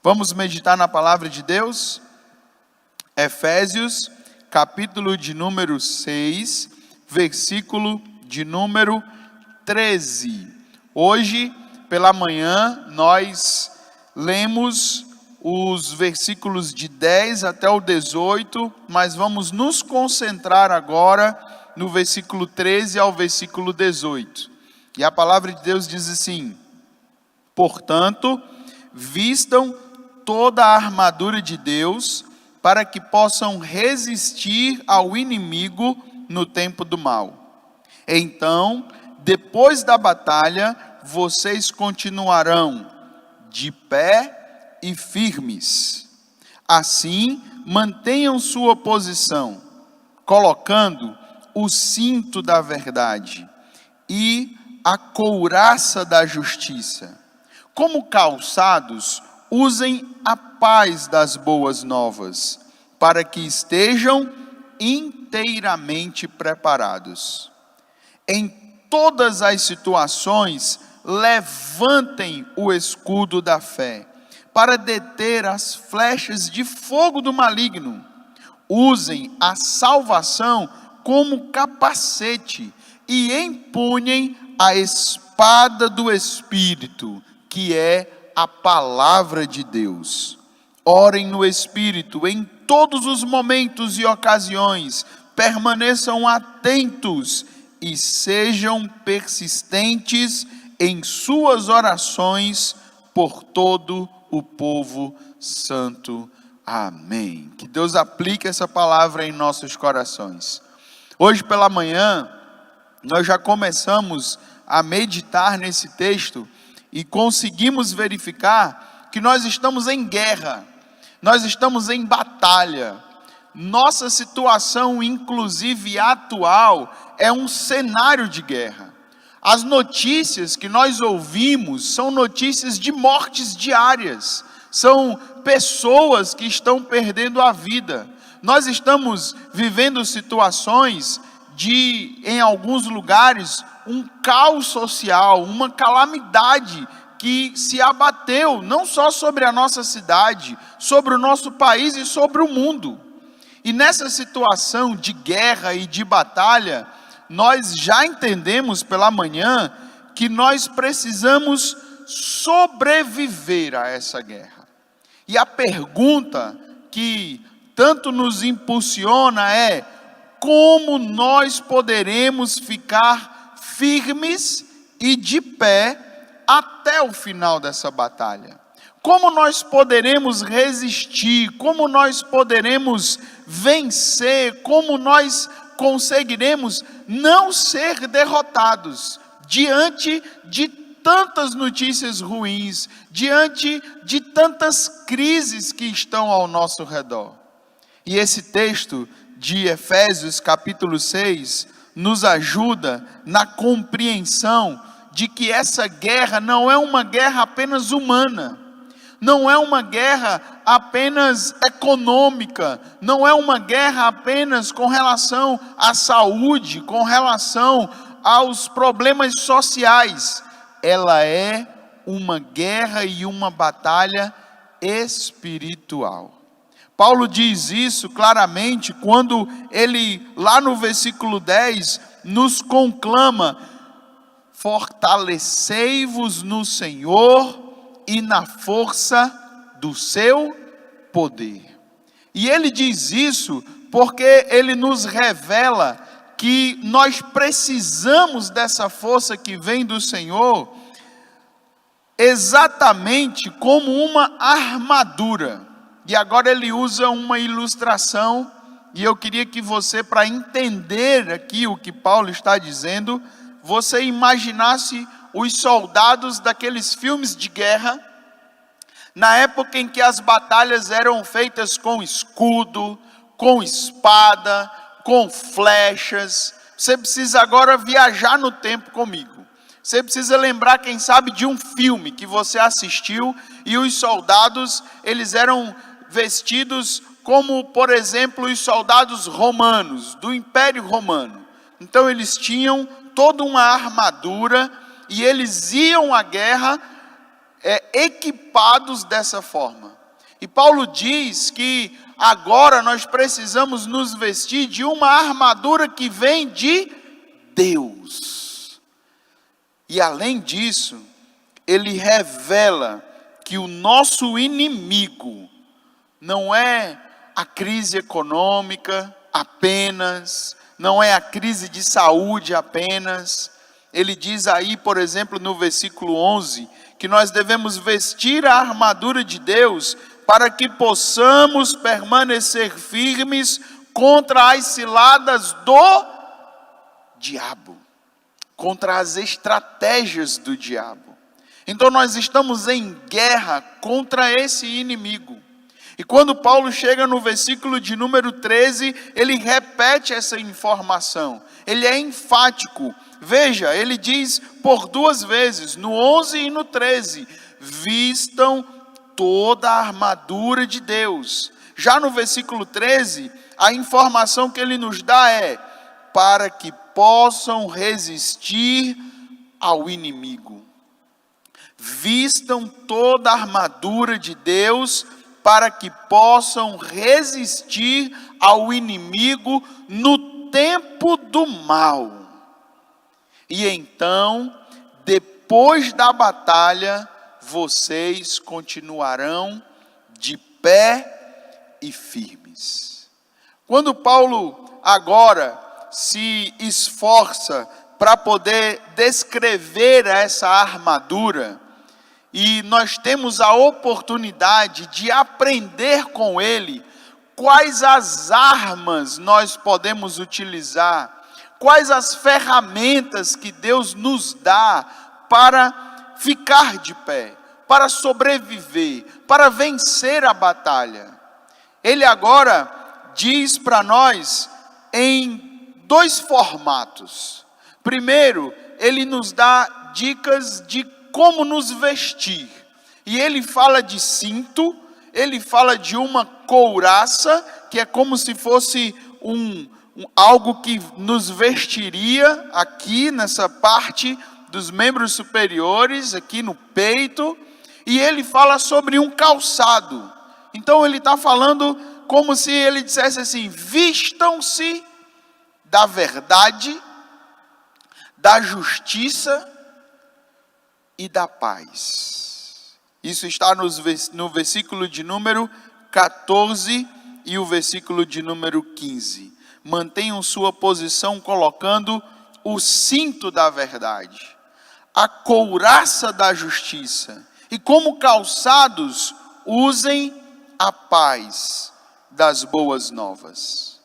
Vamos meditar na palavra de Deus? Efésios, capítulo de número 6, versículo de número 13. Hoje, pela manhã, nós lemos os versículos de 10 até o 18, mas vamos nos concentrar agora no versículo 13 ao versículo 18. E a palavra de Deus diz assim: portanto, vistam toda a armadura de Deus, para que possam resistir ao inimigo no tempo do mal. Então, depois da batalha, vocês continuarão de pé e firmes. Assim, mantenham sua posição, colocando o cinto da verdade e a couraça da justiça. Como calçados, usem a paz das boas novas, para que estejam inteiramente preparados. Em todas as situações, levantem o escudo da fé, para deter as flechas de fogo do maligno. Usem a salvação como capacete e empunhem a espada do Espírito, que é a palavra de Deus. Orem no Espírito em todos os momentos e ocasiões, permaneçam atentos e sejam persistentes em suas orações por todo o povo santo. Amém. Que Deus aplique essa palavra em nossos corações. Hoje pela manhã, nós já começamos a meditar nesse texto e conseguimos verificar que nós estamos em guerra, nós estamos em batalha. Nossa situação, inclusive atual, é um cenário de guerra. As notícias que nós ouvimos são notícias de mortes diárias, são pessoas que estão perdendo a vida. Nós estamos vivendo situações de, em alguns lugares, um caos social, uma calamidade que se abateu não só sobre a nossa cidade, sobre o nosso país e sobre o mundo. E nessa situação de guerra e de batalha, nós já entendemos pela manhã que nós precisamos sobreviver a essa guerra. E a pergunta que tanto nos impulsiona é: como nós poderemos ficar firmes e de pé até o final dessa batalha? Como nós poderemos resistir? Como nós poderemos vencer? Como nós conseguiremos não ser derrotados diante de tantas notícias ruins, diante de tantas crises que estão ao nosso redor? E esse texto de Efésios capítulo 6 nos ajuda na compreensão de que essa guerra não é uma guerra apenas humana, não é uma guerra apenas econômica, não é uma guerra apenas com relação à saúde, com relação aos problemas sociais. Ela é uma guerra e uma batalha espiritual. Paulo diz isso claramente quando ele, lá no versículo 10, nos conclama: fortalecei-vos no Senhor e na força do seu poder. E ele diz isso porque ele nos revela que nós precisamos dessa força que vem do Senhor, exatamente como uma armadura. E agora ele usa uma ilustração, e eu queria que você, para entender aqui o que Paulo está dizendo, você imaginasse os soldados daqueles filmes de guerra, na época em que as batalhas eram feitas com escudo, com espada, com flechas. Você precisa agora viajar no tempo comigo. Você precisa lembrar, quem sabe, de um filme que você assistiu, e os soldados, eles eram vestidos como, por exemplo, os soldados romanos, do Império Romano. Então eles tinham toda uma armadura, e eles iam à guerra equipados dessa forma. E Paulo diz que agora nós precisamos nos vestir de uma armadura que vem de Deus. E além disso, ele revela que o nosso inimigo não é a crise econômica apenas, não é a crise de saúde apenas. Ele diz aí, por exemplo, no versículo 11, que nós devemos vestir a armadura de Deus para que possamos permanecer firmes contra as ciladas do diabo, contra as estratégias do diabo. Então nós estamos em guerra contra esse inimigo. E quando Paulo chega no versículo de número 13, ele repete essa informação. Ele é enfático. Veja, ele diz por 2 vezes, no 11 e no 13, vistam toda a armadura de Deus. Já no versículo 13, a informação que ele nos dá é, para que possam resistir ao inimigo. Vistam toda a armadura de Deus, para que possam resistir ao inimigo no tempo do mal. E então, depois da batalha, vocês continuarão de pé e firmes. Quando Paulo agora se esforça para poder descrever essa armadura, e nós temos a oportunidade de aprender com ele quais as armas nós podemos utilizar, quais as ferramentas que Deus nos dá para ficar de pé, para sobreviver, para vencer a batalha. Ele agora diz para nós em 2 formatos. Primeiro, ele nos dá dicas de como nos vestir. E ele fala de cinto, ele fala de uma couraça, que é como se fosse algo que nos vestiria aqui nessa parte dos membros superiores, aqui no peito. E ele fala sobre um calçado. Então ele está falando como se ele dissesse assim: vistam-se da verdade, da justiça e da paz. Isso está no versículo de número 14 e o versículo de número 15. Mantenham sua posição colocando o cinto da verdade, a couraça da justiça, e como calçados usem a paz das boas novas.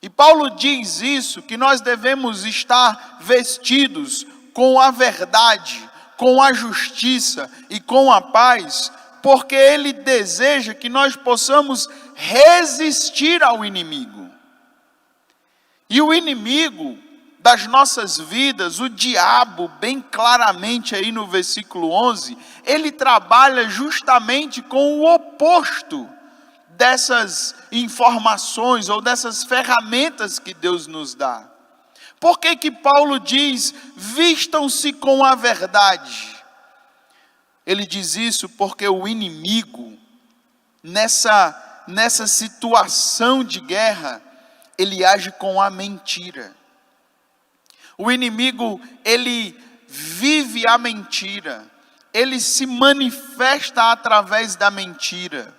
E Paulo diz isso, que nós devemos estar vestidos com a verdade, com a justiça e com a paz, porque ele deseja que nós possamos resistir ao inimigo. E o inimigo das nossas vidas, o diabo, bem claramente aí no versículo 11, ele trabalha justamente com o oposto dessas informações ou dessas ferramentas que Deus nos dá. Por que Paulo diz, vistam-se com a verdade? Ele diz isso porque o inimigo, nessa situação de guerra, ele age com a mentira. O inimigo, ele vive a mentira, ele se manifesta através da mentira.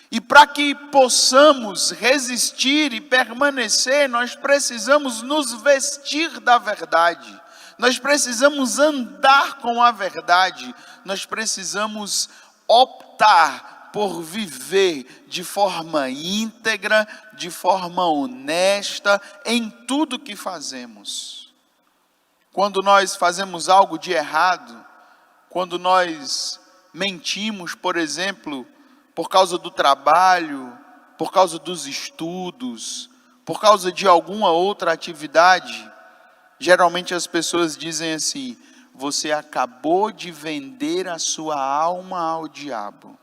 E para que possamos resistir e permanecer, nós precisamos nos vestir da verdade. Nós precisamos andar com a verdade. Nós precisamos optar por viver de forma íntegra, de forma honesta, em tudo que fazemos. Quando nós fazemos algo de errado, quando nós mentimos, por exemplo, por causa do trabalho, por causa dos estudos, por causa de alguma outra atividade, geralmente as pessoas dizem assim: você acabou de vender a sua alma ao diabo.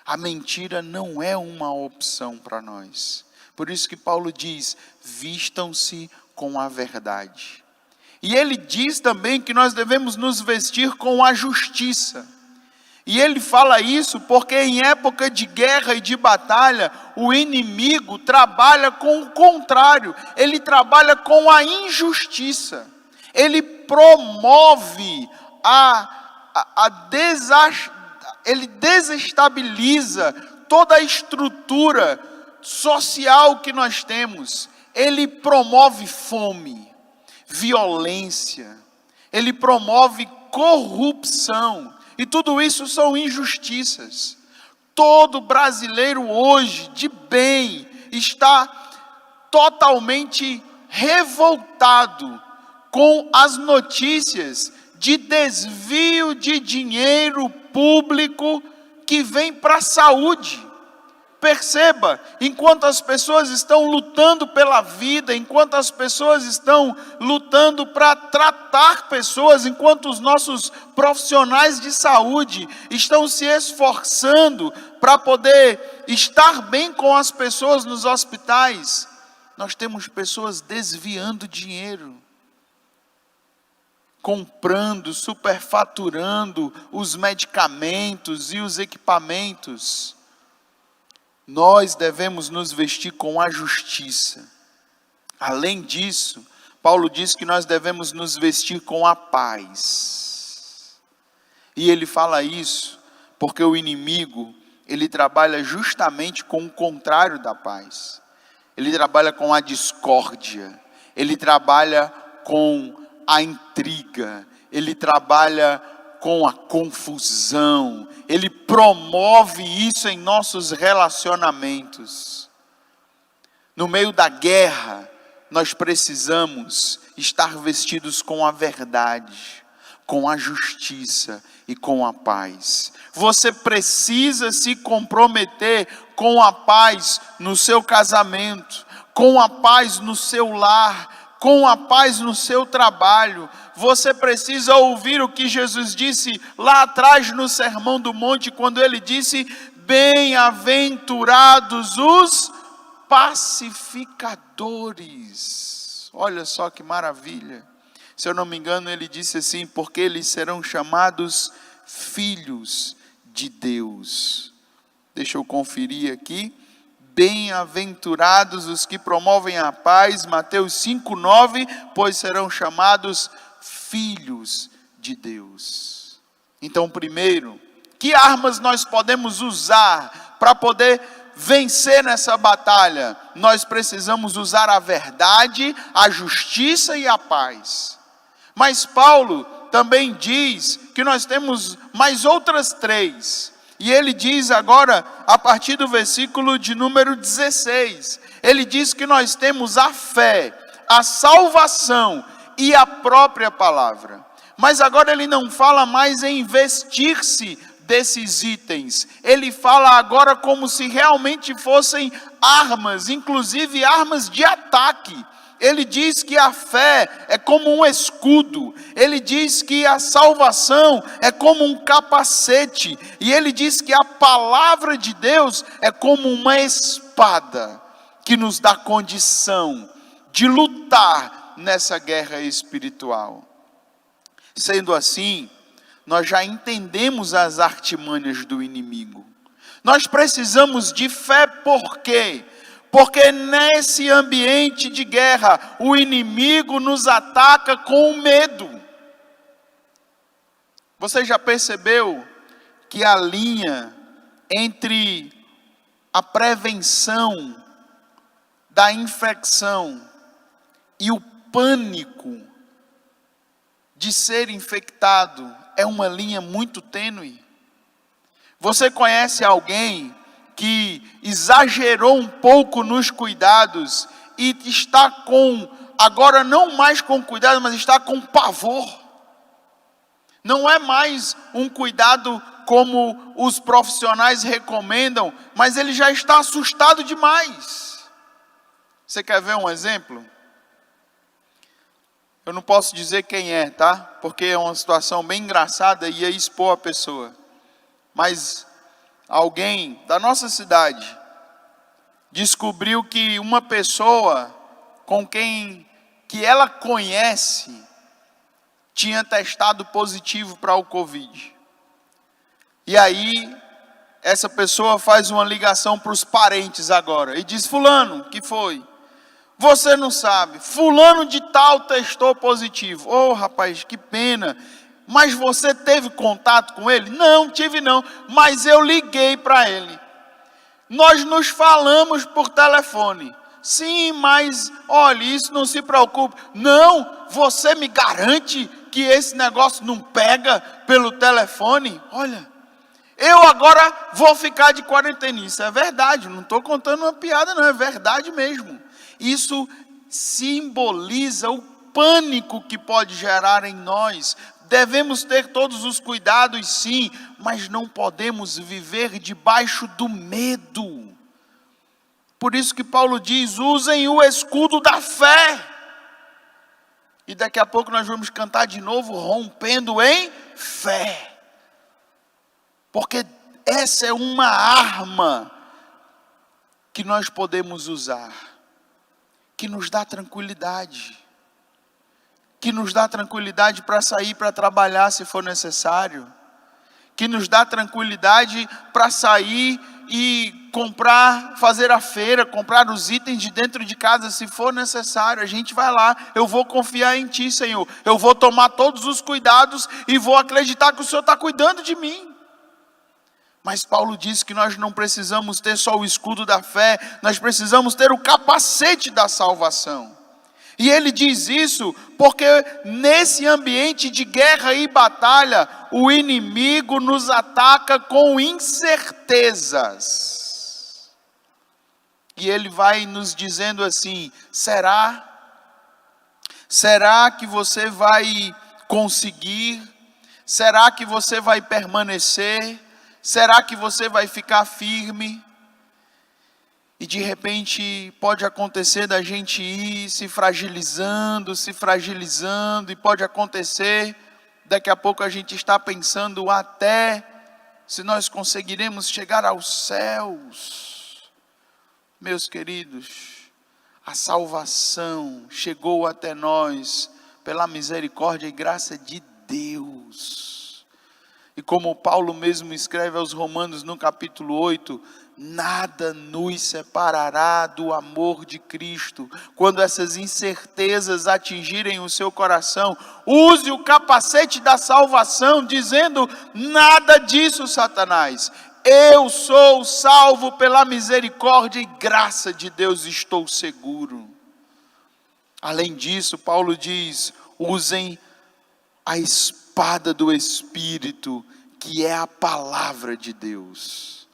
A mentira não é uma opção para nós. Por isso que Paulo diz, vistam-se com a verdade. E ele diz também que nós devemos nos vestir com a justiça. E ele fala isso porque em época de guerra e de batalha, o inimigo trabalha com o contrário, ele trabalha com a injustiça, ele promove ele desestabiliza toda a estrutura social que nós temos, ele promove fome, violência, ele promove corrupção, e tudo isso são injustiças. Todo brasileiro hoje, de bem, está totalmente revoltado com as notícias de desvio de dinheiro público que vem para a saúde. Perceba, enquanto as pessoas estão lutando pela vida, enquanto as pessoas estão lutando para tratar pessoas, enquanto os nossos profissionais de saúde estão se esforçando para poder estar bem com as pessoas nos hospitais, nós temos pessoas desviando dinheiro, comprando, superfaturando os medicamentos e os equipamentos. Nós devemos nos vestir com a justiça. Além disso, Paulo diz que nós devemos nos vestir com a paz. E ele fala isso porque o inimigo, ele trabalha justamente com o contrário da paz. Ele trabalha com a discórdia, ele trabalha com a intriga, ele trabalha com a confusão, ele promove isso em nossos relacionamentos. No meio da guerra, nós precisamos estar vestidos com a verdade, com a justiça e com a paz. Você precisa se comprometer com a paz no seu casamento, com a paz no seu lar, com a paz no seu trabalho. Você precisa ouvir o que Jesus disse lá atrás no Sermão do Monte, quando ele disse: bem-aventurados os pacificadores. Olha só que maravilha. Se eu não me engano, ele disse assim: porque eles serão chamados filhos de Deus. Deixa eu conferir aqui. Bem-aventurados os que promovem a paz, Mateus 5:9, pois serão chamados filhos de Deus. Então, primeiro, que armas nós podemos usar para poder vencer nessa batalha? Nós precisamos usar a verdade, a justiça e a paz. Mas Paulo também diz que nós temos mais outras três. E ele diz agora, a partir do versículo de número 16, ele diz que nós temos a fé, a salvação e a própria palavra. Mas agora ele não fala mais em vestir-se desses itens. Ele fala agora como se realmente fossem armas, inclusive armas de ataque. Ele diz que a fé é como um escudo, ele diz que a salvação é como um capacete, e ele diz que a palavra de Deus é como uma espada, que nos dá condição de lutar nessa guerra espiritual. Sendo assim, nós já entendemos as artimanhas do inimigo. Nós precisamos de fé, por quê? Porque nesse ambiente de guerra, o inimigo nos ataca com o medo. Você já percebeu que a linha entre a prevenção da infecção e o pânico de ser infectado é uma linha muito tênue? Você conhece alguém que exagerou um pouco nos cuidados e está agora não mais com cuidado, mas está com pavor? Não é mais um cuidado como os profissionais recomendam, mas ele já está assustado demais. Você quer ver um exemplo? Eu não posso dizer quem é, tá? Porque é uma situação bem engraçada e ia expor a pessoa. Mas alguém da nossa cidade descobriu que uma pessoa com quem que ela conhece tinha testado positivo para o Covid. E aí, essa pessoa faz uma ligação para os parentes agora. E diz, fulano, que foi? Você não sabe, fulano de tal testou positivo. Oh, rapaz, que pena. Mas você teve contato com ele? Não, tive não. Mas eu liguei para ele. Nós nos falamos por telefone. Sim, mas olha, isso não se preocupe. Não, você me garante que esse negócio não pega pelo telefone? Olha, eu agora vou ficar de quarentena. Isso é verdade, não estou contando uma piada não, é verdade mesmo. Isso simboliza o pânico que pode gerar em nós. Devemos ter todos os cuidados, sim, mas não podemos viver debaixo do medo. Por isso que Paulo diz, usem o escudo da fé. E daqui a pouco nós vamos cantar de novo, rompendo em fé. Porque essa é uma arma que nós podemos usar, que nos dá tranquilidade. Que nos dá tranquilidade para sair para trabalhar se for necessário. Que nos dá tranquilidade para sair e comprar, fazer a feira, comprar os itens de dentro de casa se for necessário. A gente vai lá, eu vou confiar em Ti, Senhor. Eu vou tomar todos os cuidados e vou acreditar que o Senhor está cuidando de mim. Mas Paulo diz que nós não precisamos ter só o escudo da fé, nós precisamos ter o capacete da salvação. E ele diz isso porque nesse ambiente de guerra e batalha, o inimigo nos ataca com incertezas. E ele vai nos dizendo assim, será que você vai conseguir? Será que você vai permanecer? Será que você vai ficar firme? E de repente pode acontecer da gente ir se fragilizando, e pode acontecer, daqui a pouco a gente está pensando até se nós conseguiremos chegar aos céus. Meus queridos, a salvação chegou até nós pela misericórdia e graça de Deus. E como Paulo mesmo escreve aos Romanos no capítulo 8, nada nos separará do amor de Cristo. Quando essas incertezas atingirem o seu coração, use o capacete da salvação, dizendo, nada disso, Satanás. Eu sou salvo pela misericórdia e graça de Deus, estou seguro. Além disso, Paulo diz, usem a espada do Espírito, que é a palavra de Deus.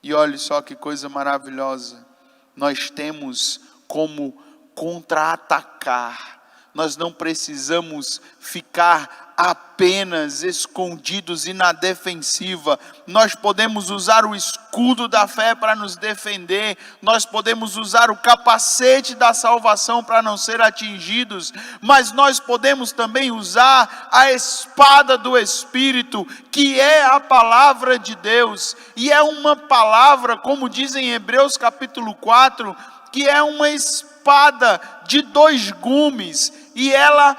E olhe só que coisa maravilhosa, nós temos como contra-atacar, nós não precisamos ficar apenas escondidos e na defensiva, nós podemos usar o escudo da fé para nos defender, nós podemos usar o capacete da salvação para não ser atingidos, mas nós podemos também usar a espada do Espírito, que é a palavra de Deus, e é uma palavra, como diz em Hebreus capítulo 4, que é uma espada de 2 gumes, e ela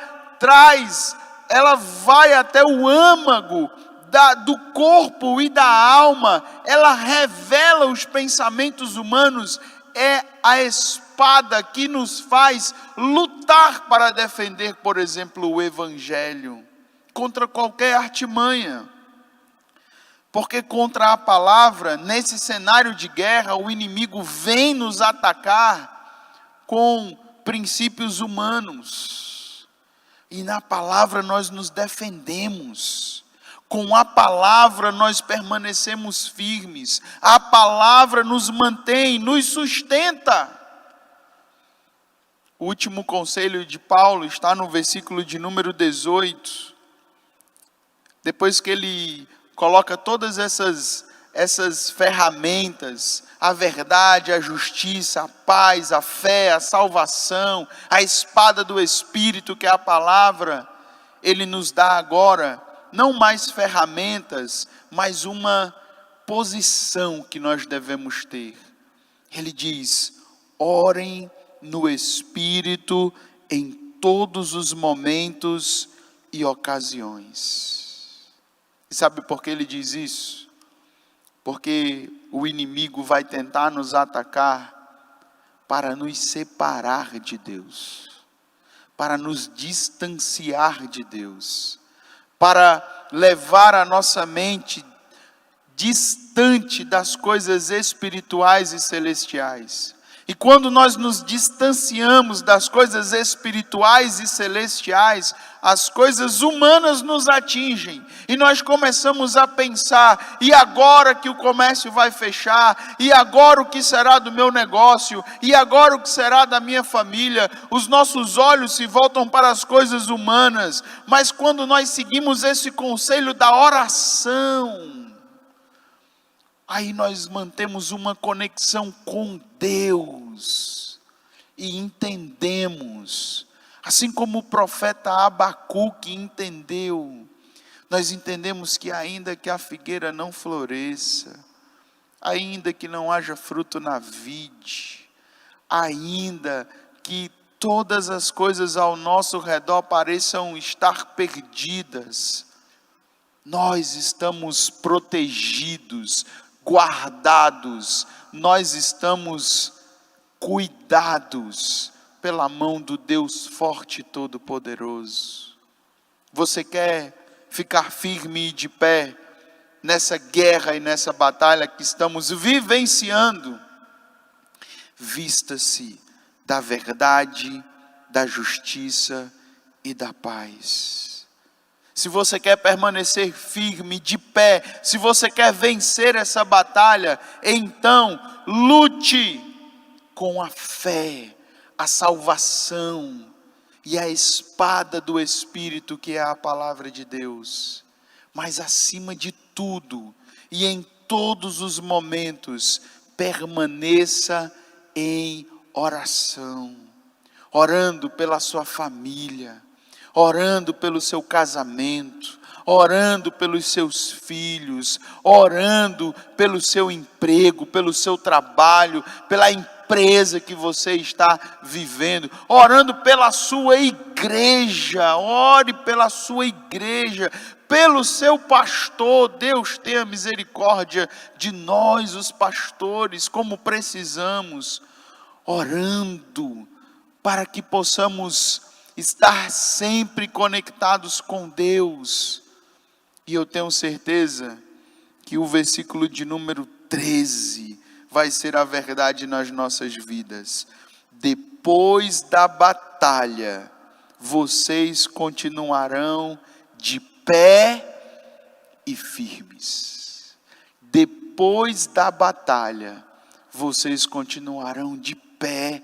vai até o âmago do corpo e da alma, ela revela os pensamentos humanos, é a espada que nos faz lutar para defender, por exemplo, o Evangelho, contra qualquer artimanha. Porque contra a palavra, nesse cenário de guerra, o inimigo vem nos atacar com princípios humanos. E na palavra nós nos defendemos. Com a palavra nós permanecemos firmes. A palavra nos mantém, nos sustenta. O último conselho de Paulo está no versículo de número 18. Depois que ele coloca todas essas ferramentas, a verdade, a justiça, a paz, a fé, a salvação, a espada do Espírito, que é a palavra, ele nos dá agora, não mais ferramentas, mas uma posição que nós devemos ter. Ele diz, orem no Espírito em todos os momentos e ocasiões. E sabe por que ele diz isso? Porque o inimigo vai tentar nos atacar para nos separar de Deus, para nos distanciar de Deus, para levar a nossa mente distante das coisas espirituais e celestiais. E quando nós nos distanciamos das coisas espirituais e celestiais, as coisas humanas nos atingem. E nós começamos a pensar: e agora que o comércio vai fechar? E agora o que será do meu negócio? E agora o que será da minha família? Os nossos olhos se voltam para as coisas humanas. Mas quando nós seguimos esse conselho da oração, aí nós mantemos uma conexão com Deus e entendemos, assim como o profeta Abacuque entendeu, nós entendemos que ainda que a figueira não floresça, ainda que não haja fruto na vide, ainda que todas as coisas ao nosso redor pareçam estar perdidas, nós estamos protegidos, guardados, nós estamos cuidados pela mão do Deus forte e todo-poderoso. Você quer ficar firme e de pé nessa guerra e nessa batalha que estamos vivenciando? Vista-se da verdade, da justiça e da paz. Se você quer permanecer firme, de pé, se você quer vencer essa batalha, então lute com a fé, a salvação e a espada do Espírito, que é a palavra de Deus. Mas acima de tudo e em todos os momentos, permaneça em oração, orando pela sua família, orando pelo seu casamento, orando pelos seus filhos, orando pelo seu emprego, pelo seu trabalho, pela empresa que você está vivendo, orando pela sua igreja. Ore pela sua igreja, pelo seu pastor. Deus tenha misericórdia de nós, os pastores, como precisamos, orando para que possamos estar sempre conectados com Deus. E eu tenho certeza que o versículo de número 13 vai ser a verdade nas nossas vidas. Depois da batalha, vocês continuarão de pé e firmes. Depois da batalha, vocês continuarão de pé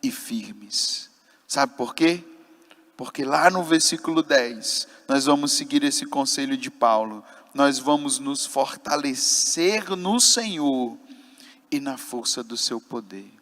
e firmes. Sabe por quê? Porque lá no versículo 10, nós vamos seguir esse conselho de Paulo. Nós vamos nos fortalecer no Senhor e na força do seu poder.